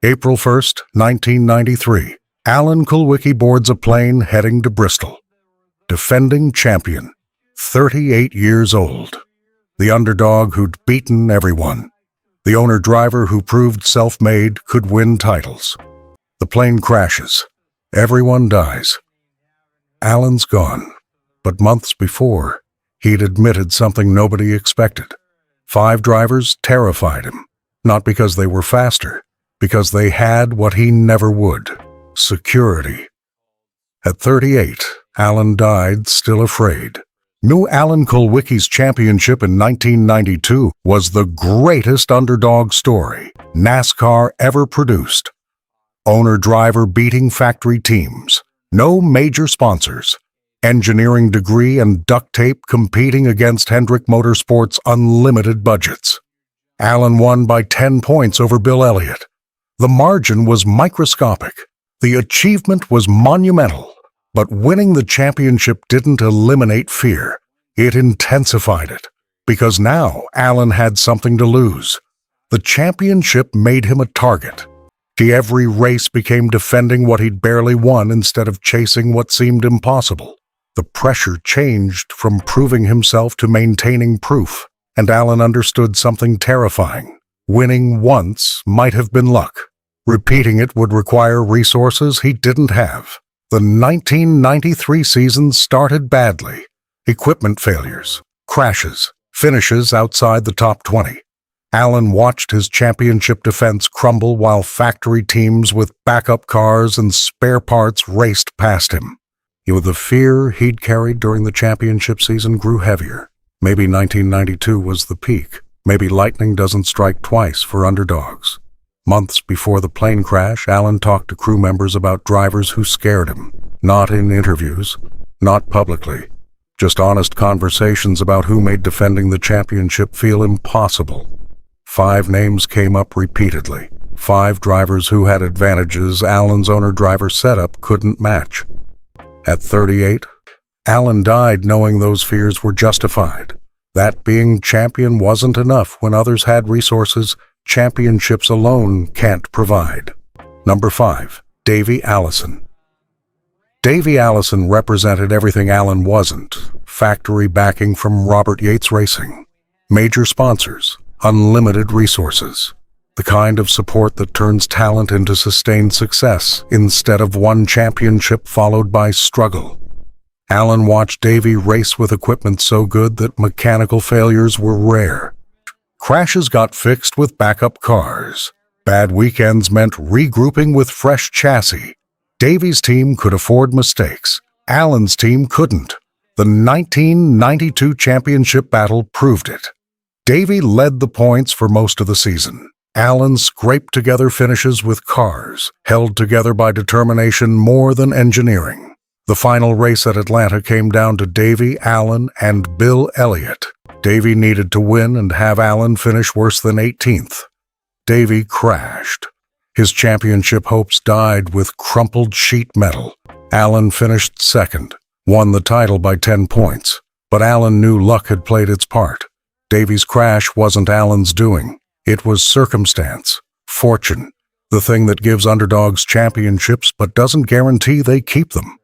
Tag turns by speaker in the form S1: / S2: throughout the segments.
S1: April 1st, 1993. Alan Kulwicki boards a plane heading to Bristol. Defending champion, 38 years old. The underdog who'd beaten everyone. The owner-driver who proved self-made could win titles. The plane crashes. Everyone dies. Alan's gone. But months before, he'd admitted something nobody expected. 5 drivers terrified him, not because they were faster, because they had what he never would: security. At 38, Alan died still afraid. New Alan Kulwicki's championship in 1992 was the greatest underdog story NASCAR ever produced. Owner-driver beating factory teams, no major sponsors, engineering degree and duct tape competing against Hendrick Motorsports' unlimited budgets. Alan won by 10 points over Bill Elliott. The margin was microscopic. The achievement was monumental. But winning the championship didn't eliminate fear. It intensified it. Because now Alan had something to lose. The championship made him a target. Every race became defending what he'd barely won instead of chasing what seemed impossible. The pressure changed from proving himself to maintaining proof, and Alan understood something terrifying. Winning once might have been luck. Repeating it would require resources he didn't have. The 1993 season started badly. Equipment failures, crashes, finishes outside the top 20. Alan watched his championship defense crumble while factory teams with backup cars and spare parts raced past him. The fear he'd carried during the championship season grew heavier. Maybe 1992 was the peak. Maybe lightning doesn't strike twice for underdogs. Months before the plane crash, Alan talked to crew members about drivers who scared him. Not in interviews, not publicly. Just honest conversations about who made defending the championship feel impossible. 5 names came up repeatedly. 5 drivers who had advantages Alan's owner-driver setup couldn't match. At 38, Alan died knowing those fears were justified. That being champion wasn't enough when others had resources championships alone can't provide. Number 5. Davey Allison. Davey Allison represented everything Alan wasn't. Factory backing from Robert Yates Racing. Major sponsors. Unlimited resources. The kind of support that turns talent into sustained success instead of one championship followed by struggle. Alan watched Davey race with equipment so good that mechanical failures were rare. Crashes got fixed with backup cars. Bad weekends meant regrouping with fresh chassis. Davey's team could afford mistakes. Alan's team couldn't. The 1992 championship battle proved it. Davey led the points for most of the season. Alan scraped together finishes with cars, held together by determination more than engineering. The final race at Atlanta came down to Davey, Alan, and Bill Elliott. Davey needed to win and have Alan finish worse than 18th. Davey crashed. His championship hopes died with crumpled sheet metal. Alan finished second, won the title by 10 points, but Alan knew luck had played its part. Davey's crash wasn't Alan's doing. It was circumstance, fortune, the thing that gives underdogs championships but doesn't guarantee they keep them.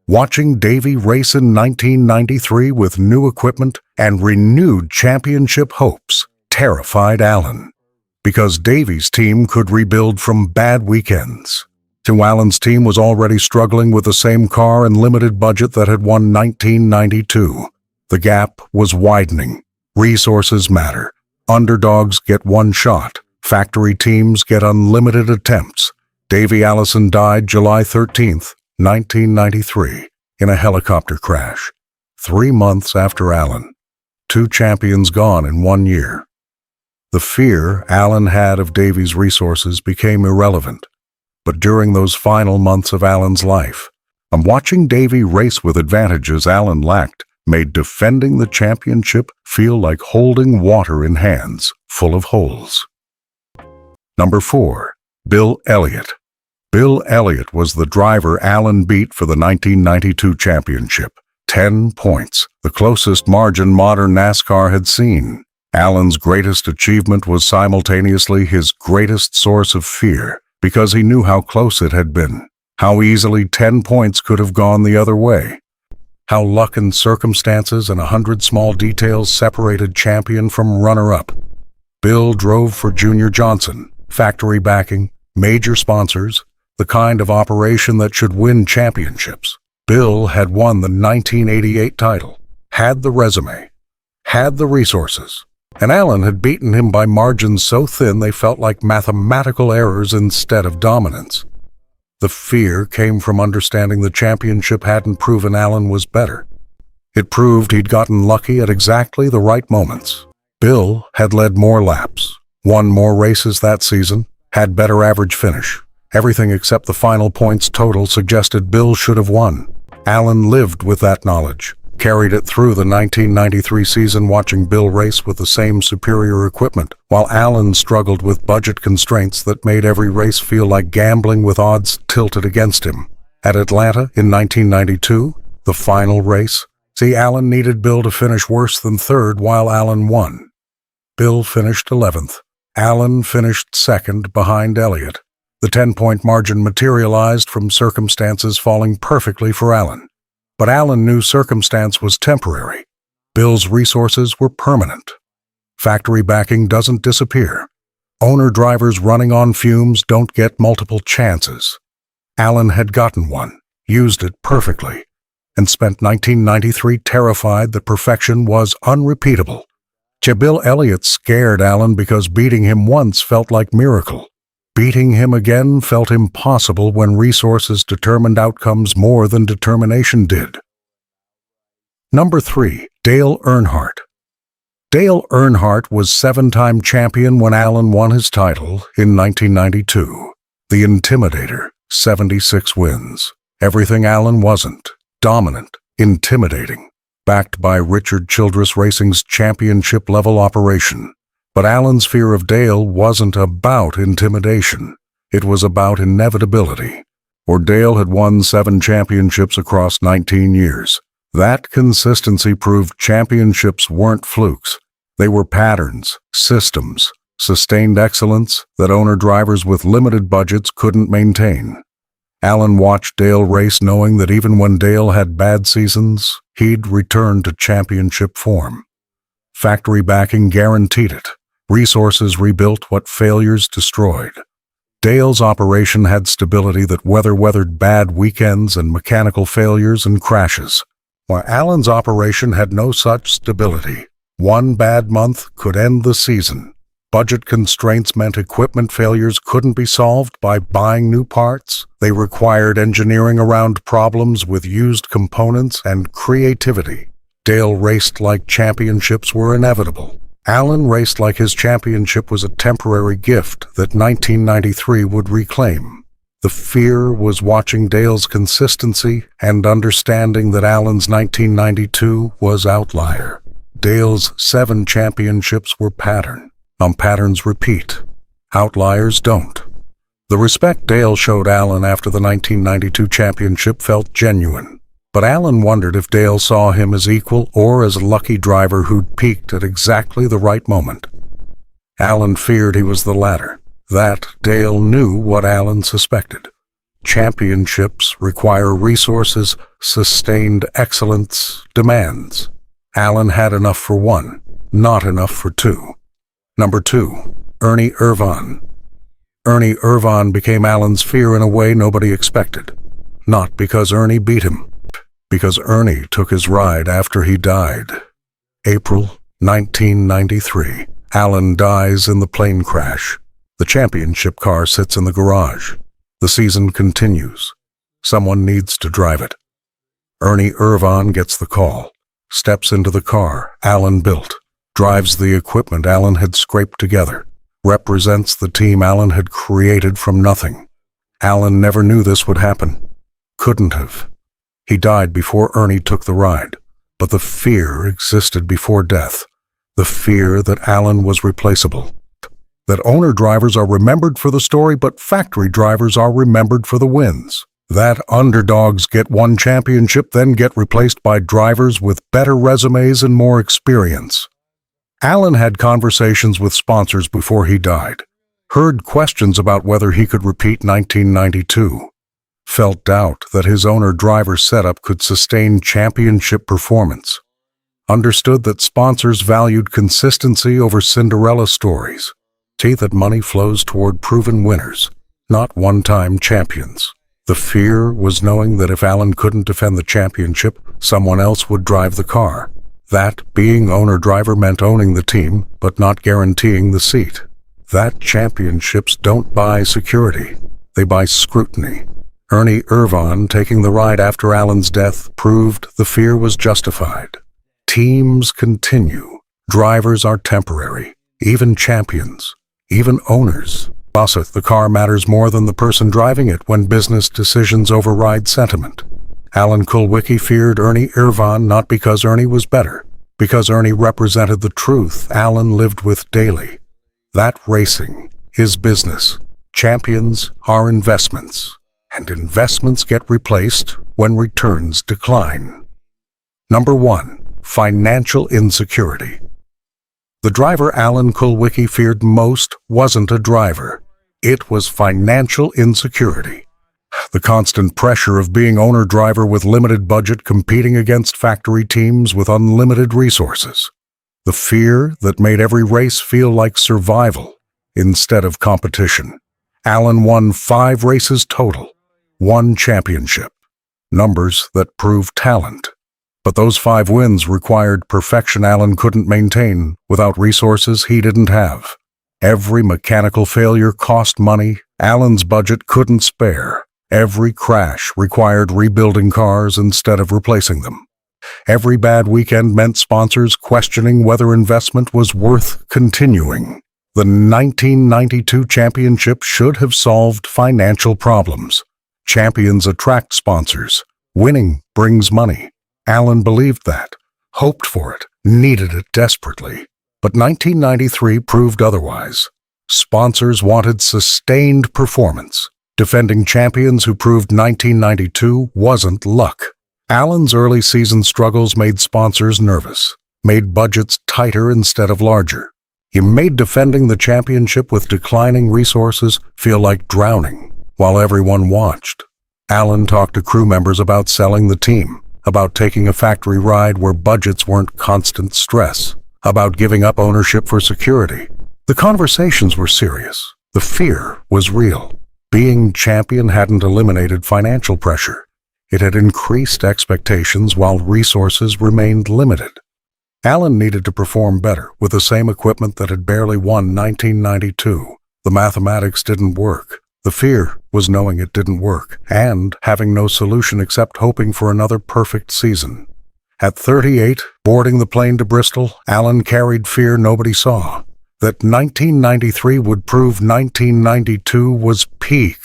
S1: Watching Davey race in 1993 with new equipment and renewed championship hopes terrified Alan, because Davey's team could rebuild from bad weekends. Alan's team was already struggling with the same car and limited budget that had won 1992. The gap was widening. Resources matter. Underdogs get one shot. Factory teams get unlimited attempts. Davey Allison died July 13th, 1993, in a helicopter crash. 3 months after Alan. 2 champions gone in 1 year. The fear Alan had of Davey's resources became irrelevant. But during those final months of Alan's life, watching Davey race with advantages Alan lacked made defending the championship feel like holding water in hands full of holes. Number 4. Bill Elliott. Bill Elliott was the driver Alan beat for the 1992 championship. 10 points, the closest margin modern NASCAR had seen. Alan's greatest achievement was simultaneously his greatest source of fear. because he knew how close it had been, how easily 10 points could have gone the other way, how luck and circumstances and 100 small details separated champion from runner-up. Bill drove for Junior Johnson, factory backing, major sponsors, the kind of operation that should win championships. Bill had won the 1988 title, had the resume, had the resources, and Alan had beaten him by margins so thin they felt like mathematical errors instead of dominance. The fear came from understanding the championship hadn't proven Alan was better. It proved he'd gotten lucky at exactly the right moments. Bill had led more laps, won more races that season, had better average finish. Everything except the final points total suggested Bill should have won. Alan lived with that knowledge, carried it through the 1993 season watching Bill race with the same superior equipment, while Alan struggled with budget constraints that made every race feel like gambling with odds tilted against him. At Atlanta in 1992, the final race, Alan needed Bill to finish worse than third while Alan won. Bill finished 11th. Alan finished second behind Elliott. The 10-point margin materialized from circumstances falling perfectly for Alan. But Alan knew circumstance was temporary. Bill's resources were permanent. Factory backing doesn't disappear. Owner-drivers running on fumes don't get multiple chances. Alan had gotten one, used it perfectly, and spent 1993 terrified that perfection was unrepeatable. Bill Elliott scared Alan because beating him once felt like miracle. Beating him again felt impossible when resources determined outcomes more than determination did. Number 3. Dale Earnhardt. Dale Earnhardt was 7-time champion when Alan won his title in 1992. The Intimidator, 76 wins. Everything Alan wasn't. Dominant, intimidating. Backed by Richard Childress Racing's championship-level operation. But Alan's fear of Dale wasn't about intimidation. It was about inevitability. For Dale had won 7 championships across 19 years. That consistency proved championships weren't flukes. They were patterns, systems, sustained excellence that owner-drivers with limited budgets couldn't maintain. Alan watched Dale race knowing that even when Dale had bad seasons, he'd return to championship form. Factory backing guaranteed it. Resources rebuilt what failures destroyed. Dale's operation had stability that weathered bad weekends and mechanical failures and crashes, while Alan's operation had no such stability. One bad month could end the season. Budget constraints meant equipment failures couldn't be solved by buying new parts. They required engineering around problems with used components and creativity. Dale raced like championships were inevitable. Alan raced like his championship was a temporary gift that 1993 would reclaim. The fear was watching Dale's consistency and understanding that Alan's 1992 was outlier. Dale's 7 championships were pattern. Patterns repeat. Outliers don't. The respect Dale showed Alan after the 1992 championship felt genuine. But Alan wondered if Dale saw him as equal or as a lucky driver who'd peaked at exactly the right moment. Alan feared he was the latter. That Dale knew what Alan suspected. Championships require resources, sustained excellence, demands. Alan had enough for one, not enough for 2. Number 2. Ernie Irvan. Ernie Irvan became Alan's fear in a way nobody expected. Not because Ernie beat him. Because Ernie took his ride after he died. April 1993. Alan dies in the plane crash. The championship car sits in the garage. The season continues. Someone needs to drive it. Ernie Irvan gets the call, steps into the car Alan built, drives the equipment Alan had scraped together, represents the team Alan had created from nothing. Alan never knew this would happen. Couldn't have. He died before Ernie took the ride, but the fear existed before death. The fear that Alan was replaceable. That owner drivers are remembered for the story, but factory drivers are remembered for the wins. That underdogs get one championship, then get replaced by drivers with better resumes and more experience. Alan had conversations with sponsors before he died. heard questions about whether he could repeat 1992, felt doubt that his owner-driver setup could sustain championship performance, understood that sponsors valued consistency over Cinderella stories, see that money flows toward proven winners, not one-time champions. The fear was knowing that if Allen couldn't defend the championship, someone else would drive the car. That being owner-driver meant owning the team, but not guaranteeing the seat. That championships don't buy security, they buy scrutiny. Ernie Irvan taking the ride after Allen's death proved the fear was justified. Teams continue. Drivers are temporary. Even champions. Even owners. The car matters more than the person driving it when business decisions override sentiment. Alan Kulwicki feared Ernie Irvan not because Ernie was better, because Ernie represented the truth Alan lived with daily. That racing is business. Champions are investments, and investments get replaced when returns decline. Number 1. Financial insecurity. The driver Alan Kulwicki feared most wasn't a driver. It was financial insecurity. The constant pressure of being owner-driver with limited budget competing against factory teams with unlimited resources. The fear that made every race feel like survival instead of competition. Alan won 5 races total, 1 championship. Numbers that proved talent. But those 5 wins required perfection Alan couldn't maintain without resources he didn't have. Every mechanical failure cost money Alan's budget couldn't spare. Every crash required rebuilding cars instead of replacing them. Every bad weekend meant sponsors questioning whether investment was worth continuing. The 1992 championship should have solved financial problems. Champions attract sponsors. Winning brings money. Alan believed that, hoped for it, needed it desperately. But 1993 proved otherwise. Sponsors wanted sustained performance. Defending champions who proved 1992 wasn't luck. Alan's early season struggles made sponsors nervous, made budgets tighter instead of larger. He made defending the championship with declining resources feel like drowning while everyone watched. Alan talked to crew members about selling the team, about taking a factory ride where budgets weren't constant stress, about giving up ownership for security. The conversations were serious. The fear was real. Being champion hadn't eliminated financial pressure. It had increased expectations while resources remained limited. Alan needed to perform better with the same equipment that had barely won 1992. The mathematics didn't work. The fear was knowing it didn't work and having no solution except hoping for another perfect season. At 38, boarding the plane to Bristol, Alan carried fear nobody saw. That 1993 would prove 1992 was peak.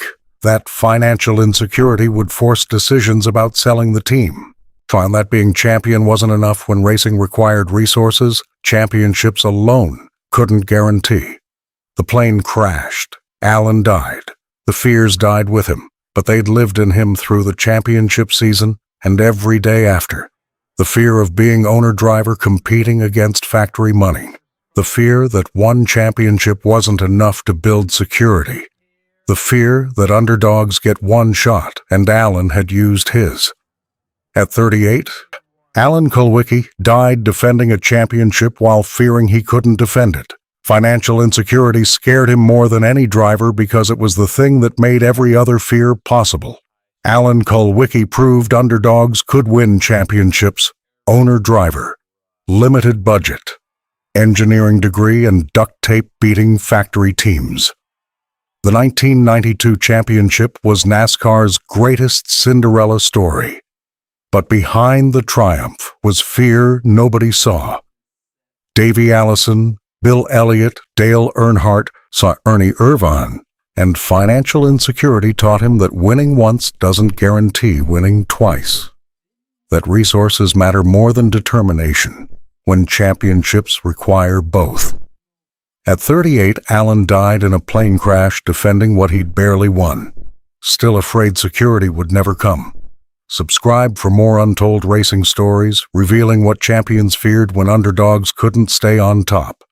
S1: That financial insecurity would force decisions about selling the team. Found that being champion wasn't enough when racing required resources championships alone couldn't guarantee. The plane crashed. Alan died. The fears died with him, but they'd lived in him through the championship season and every day after. The fear of being owner-driver competing against factory money. The fear that one championship wasn't enough to build security. The fear that underdogs get one shot, and Alan had used his. At 38, Alan Kulwicki died defending a championship while fearing he couldn't defend it. Financial insecurity scared him more than any driver because it was the thing that made every other fear possible. Alan Kulwicki proved underdogs could win championships. Owner-driver, limited budget, engineering degree, and duct tape beating factory teams. The 1992 championship was NASCAR's greatest Cinderella story. But behind the triumph was fear nobody saw. Davey Allison, Bill Elliott, Dale Earnhardt saw Ernie Irvan, and financial insecurity taught him that winning once doesn't guarantee winning twice. That resources matter more than determination when championships require both. At 38, Alan died in a plane crash defending what he'd barely won, still afraid security would never come. Subscribe for more untold racing stories revealing what champions feared when underdogs couldn't stay on top.